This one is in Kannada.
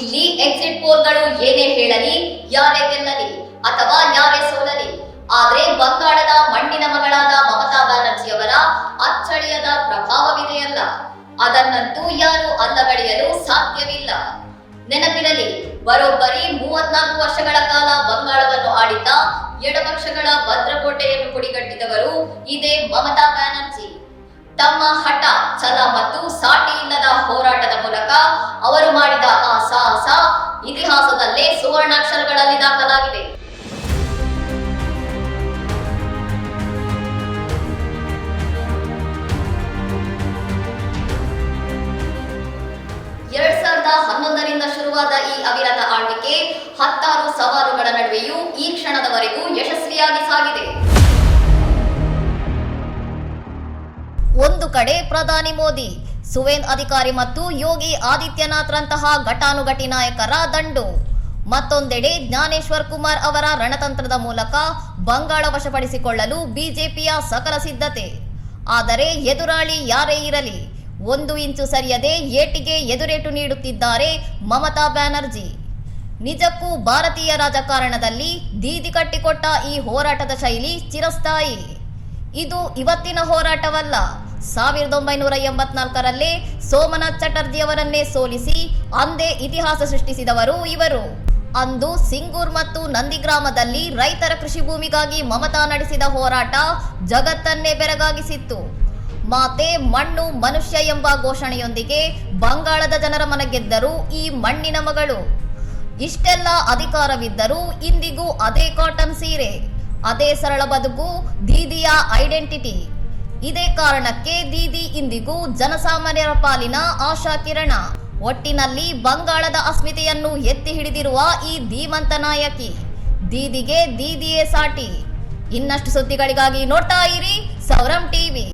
ಇಲ್ಲಿ ಎಕ್ಸಿಟ್ ಪೋಲ್ಗಳು ಏನೇ ಹೇಳಲಿ, ಯಾರೇ ಗೆಲ್ಲಲಿ ಅಥವಾ ಯಾರೇ ಸೋಲಲಿ, ಆದ್ರೆ ಬಂಗಾಳದ ಮಣ್ಣಿನ ಮಗಳಾದ ಮಮತಾ ಬ್ಯಾನರ್ಜಿಯವರ ಅಚ್ಚಳಿಯದ ಪ್ರಭಾವವಿದೆಯಲ್ಲ, ಅದನ್ನಂತೂ ಯಾರು ಅಲ್ಲಗಳೆಯಲು ಸಾಧ್ಯವಿಲ್ಲ. ನೆನಪಿರಲಿ, ಬರೋಬ್ಬರಿ 34 ವರ್ಷಗಳ ಕಾಲ ಬಂಗಾಳವನ್ನು ಆಳಿದ್ದ ಎಡಪಕ್ಷಗಳ ಭದ್ರಕೋಟೆಯನ್ನು ಕುಡಿಗಟ್ಟಿದವರು ಇದೇ ಮಮತಾ ಬ್ಯಾನರ್ಜಿ. ತಮ್ಮ ಹಠ, ಛಲ ಮತ್ತು ಸಾಟಿ ಇಲ್ಲದ ಹೋರಾಟದ ಮೂಲಕ ಅವರು ಮಾಡಿದ ಆ ಸಾಹಸ ಇತಿಹಾಸದಲ್ಲೇ ಸುವರ್ಣಾಕ್ಷರಗಳಲ್ಲಿ ದಾಖಲಾಗಿದೆ. ರಿಂದ ಶುರುವಾದ ಈ ಅವಿರತ ಆಳ್ವಿಕೆ 16 ಸವಾಲುಗಳ ನಡುವೆಯೂ ಈ ಕ್ಷಣದವರೆಗೂ ಯಶಸ್ವಿಯಾಗಿ ಸಾಗಿದೆ. ಒಂದು ಕಡೆ ಪ್ರಧಾನಿ ಮೋದಿ, ಸುವೇನ್ ಅಧಿಕಾರಿ ಮತ್ತು ಯೋಗಿ ಆದಿತ್ಯನಾಥ್ರಂತಹ ಘಟಾನುಘಟಿ ನಾಯಕರ ದಂಡು, ಮತ್ತೊಂದೆಡೆ ಜ್ಞಾನೇಶ್ವರ್ ಕುಮಾರ್ ಅವರ ರಣತಂತ್ರದ ಮೂಲಕ ಬಂಗಾಳ ವಶಪಡಿಸಿಕೊಳ್ಳಲು ಬಿಜೆಪಿಯ ಸಕಲ ಸಿದ್ಧತೆ. ಆದರೆ ಎದುರಾಳಿ ಯಾರೇ ಇರಲಿ, 1 ಇಂಚು ಸರಿಯದೆ ಏಟಿಗೆ ಎದುರೇಟು ನೀಡುತ್ತಿದ್ದಾರೆ ಮಮತಾ ಬ್ಯಾನರ್ಜಿ. ನಿಜಕ್ಕೂ ಭಾರತೀಯ ರಾಜಕಾರಣದಲ್ಲಿ ದೀದಿ ಕಟ್ಟಿಕೊಟ್ಟ ಈ ಹೋರಾಟದ ಶೈಲಿ ಚಿರಸ್ಥಾಯಿ. ಇದು ಇವತ್ತಿನ ಹೋರಾಟವಲ್ಲ. 1984ರಲ್ಲೇ ಸೋಮನಾಥ್ ಚಟರ್ಜಿಯವರನ್ನೇ ಸೋಲಿಸಿ ಅಂದೇ ಇತಿಹಾಸ ಸೃಷ್ಟಿಸಿದವರು ಇವರು. ಅಂದು ಸಿಂಗೂರ್ ಮತ್ತು ನಂದಿಗ್ರಾಮದಲ್ಲಿ ರೈತರ ಕೃಷಿ ಭೂಮಿಗಾಗಿ ಮಮತಾ ನಡೆಸಿದ ಹೋರಾಟ ಜಗತ್ತನ್ನೇ ಬೆರಗಾಗಿಸಿತ್ತು. ಮಾತೆ ಮಣ್ಣು ಮನುಷ್ಯ ಎಂಬ ಘೋಷಣೆಯೊಂದಿಗೆ ಬಂಗಾಳದ ಜನರ ಮನಗೆದ್ದರು ಈ ಮಣ್ಣಿನ ಮಗಳು. ಇಷ್ಟೆಲ್ಲ ಅಧಿಕಾರವಿದ್ದರೂ ಇಂದಿಗೂ ಅದೇ ಕಾಟನ್ ಸೀರೆ, ಅದೇ ಸರಳ ಬದುಕು ದೀದಿಯ ಐಡೆಂಟಿಟಿ. ಇದೇ ಕಾರಣಕ್ಕೆ ದೀದಿ ಇಂದಿಗೂ ಜನಸಾಮಾನ್ಯರ ಪಾಲಿನ ಆಶಾ ಕಿರಣ. ಒಟ್ಟಿನಲ್ಲಿ ಬಂಗಾಳದ ಅಸ್ಮಿತೆಯನ್ನು ಎತ್ತಿ ಹಿಡಿದಿರುವ ಈ ಧೀಮಂತ ನಾಯಕಿ. ದೀದಿಗೆ ದೀದಿಯೇ ಸಾಟಿ. ಇನ್ನಷ್ಟು ಸುದ್ದಿಗಳಿಗಾಗಿ ನೋಡ್ತಾ ಇರಿ ಸೌರಂ ಟಿವಿ.